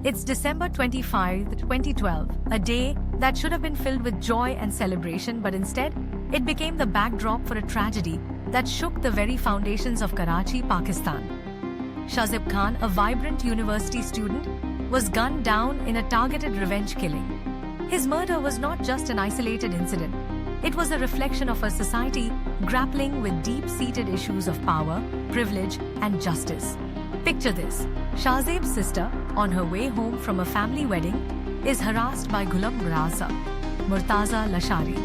It's December 25, 2012, a day that should have been filled with joy and celebration, but instead, it became the backdrop for a tragedy that shook the very foundations of Karachi, Pakistan. Shahzeb Khan, a vibrant university student, was gunned down in a targeted revenge killing. His murder was not just an isolated incident. It was a reflection of a society grappling with deep-seated issues of power, privilege, and justice. Picture this. Shahzeb's sister, on her way home from a family wedding, is harassed by Ghulam Raza, Murtaza Lashari.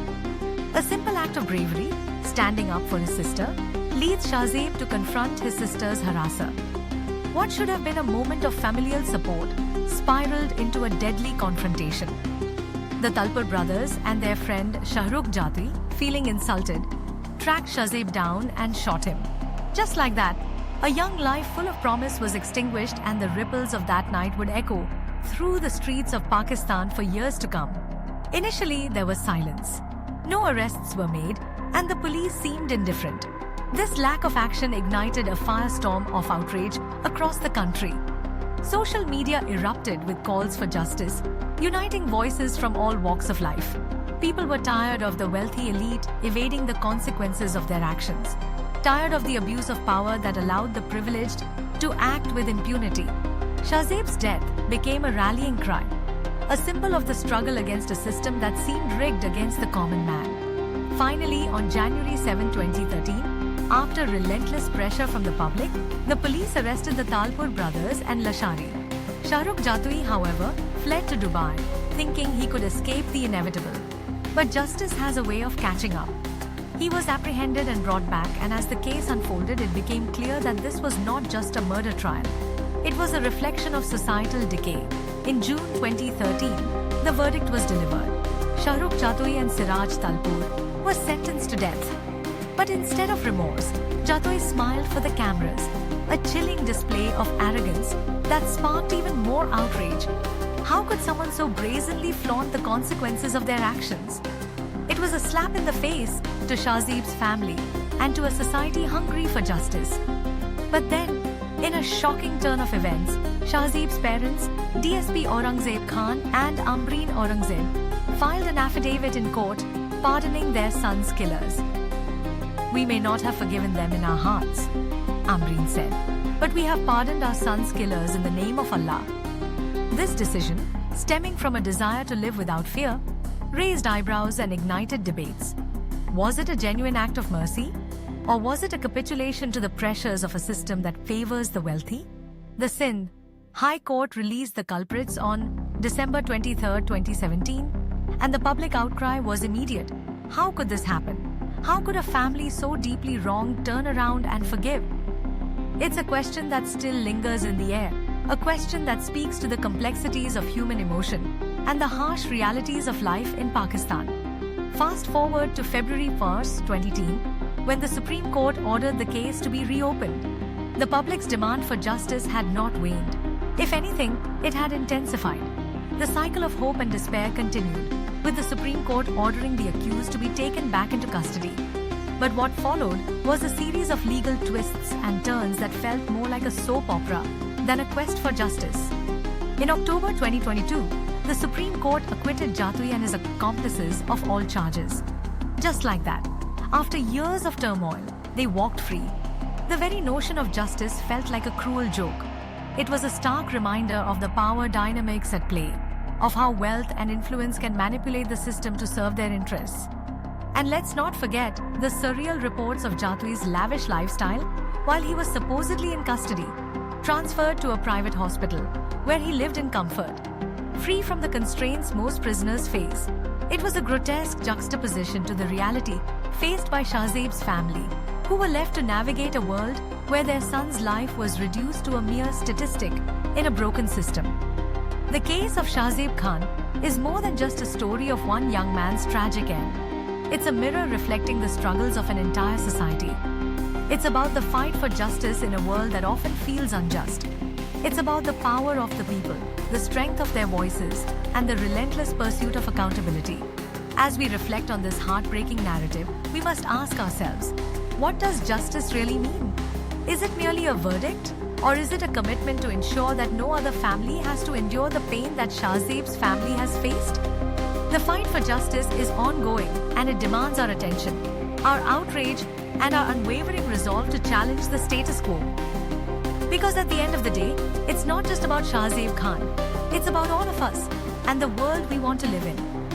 A simple act of bravery, standing up for his sister, leads Shahzeb to confront his sister's harasser. What should have been a moment of familial support spiraled into a deadly confrontation. The Talpur brothers and their friend Shahrukh Jatoi, feeling insulted, tracked Shahzeb down and shot him. Just like that, a young life full of promise was extinguished, and the ripples of that night would echo through the streets of Pakistan for years to come. Initially, there was silence. No arrests were made, and the police seemed indifferent. This lack of action ignited a firestorm of outrage across the country. Social media erupted with calls for justice, uniting voices from all walks of life. People were tired of the wealthy elite evading the consequences of their actions, tired of the abuse of power that allowed the privileged to act with impunity. Shahzeb's death became a rallying cry, a symbol of the struggle against a system that seemed rigged against the common man. Finally, on January 7, 2013, after relentless pressure from the public, the police arrested the Talpur brothers and Lashari. Shahrukh Jatoi, however, fled to Dubai, thinking he could escape the inevitable. But justice has a way of catching up. He was apprehended and brought back, and as the case unfolded, it became clear that this was not just a murder trial. It was a reflection of societal decay. In June 2013, the verdict was delivered. Shahrukh Jatoi and Siraj Talpur were sentenced to death. But instead of remorse, Jatoi smiled for the cameras, a chilling display of arrogance that sparked even more outrage. How could someone so brazenly flaunt the consequences of their actions? It was a slap in the face to Shahzeb's family and to a society hungry for justice. But then, in a shocking turn of events, Shahzeb's parents, DSP Aurangzeb Khan and Ambreen Aurangzeb, filed an affidavit in court pardoning their son's killers. "We may not have forgiven them in our hearts," Ambreen said, "but we have pardoned our son's killers in the name of Allah." This decision, stemming from a desire to live without fear, raised eyebrows and ignited debates. Was it a genuine act of mercy? Or was it a capitulation to the pressures of a system that favors the wealthy? The Sindh High Court released the culprits on December 23, 2017, and the public outcry was immediate. How could this happen? How could a family so deeply wronged turn around and forgive? It's a question that still lingers in the air, a question that speaks to the complexities of human emotion and the harsh realities of life in Pakistan. Fast forward to February 1, 2010, when the Supreme Court ordered the case to be reopened. The public's demand for justice had not waned. If anything, it had intensified. The cycle of hope and despair continued, with the Supreme Court ordering the accused to be taken back into custody. But what followed was a series of legal twists and turns that felt more like a soap opera than a quest for justice. In October 2022, the Supreme Court acquitted Jatoi and his accomplices of all charges. Just like that, after years of turmoil, they walked free. The very notion of justice felt like a cruel joke. It was a stark reminder of the power dynamics at play, of how wealth and influence can manipulate the system to serve their interests. And let's not forget the surreal reports of Jatoi's lavish lifestyle while he was supposedly in custody, transferred to a private hospital where he lived in comfort, free from the constraints most prisoners face. It was a grotesque juxtaposition to the reality faced by Shahzeb's family, who were left to navigate a world where their son's life was reduced to a mere statistic in a broken system. The case of Shahzeb Khan is more than just a story of one young man's tragic end. It's a mirror reflecting the struggles of an entire society. It's about the fight for justice in a world that often feels unjust. It's about the power of the people, the strength of their voices, and the relentless pursuit of accountability. As we reflect on this heartbreaking narrative, we must ask ourselves, what does justice really mean? Is it merely a verdict? Or is it a commitment to ensure that no other family has to endure the pain that Shahzeb's family has faced? The fight for justice is ongoing, and it demands our attention, our outrage, and our unwavering resolve to challenge the status quo. Because at the end of the day, it's not just about Shahzeb Khan, it's about all of us and the world we want to live in.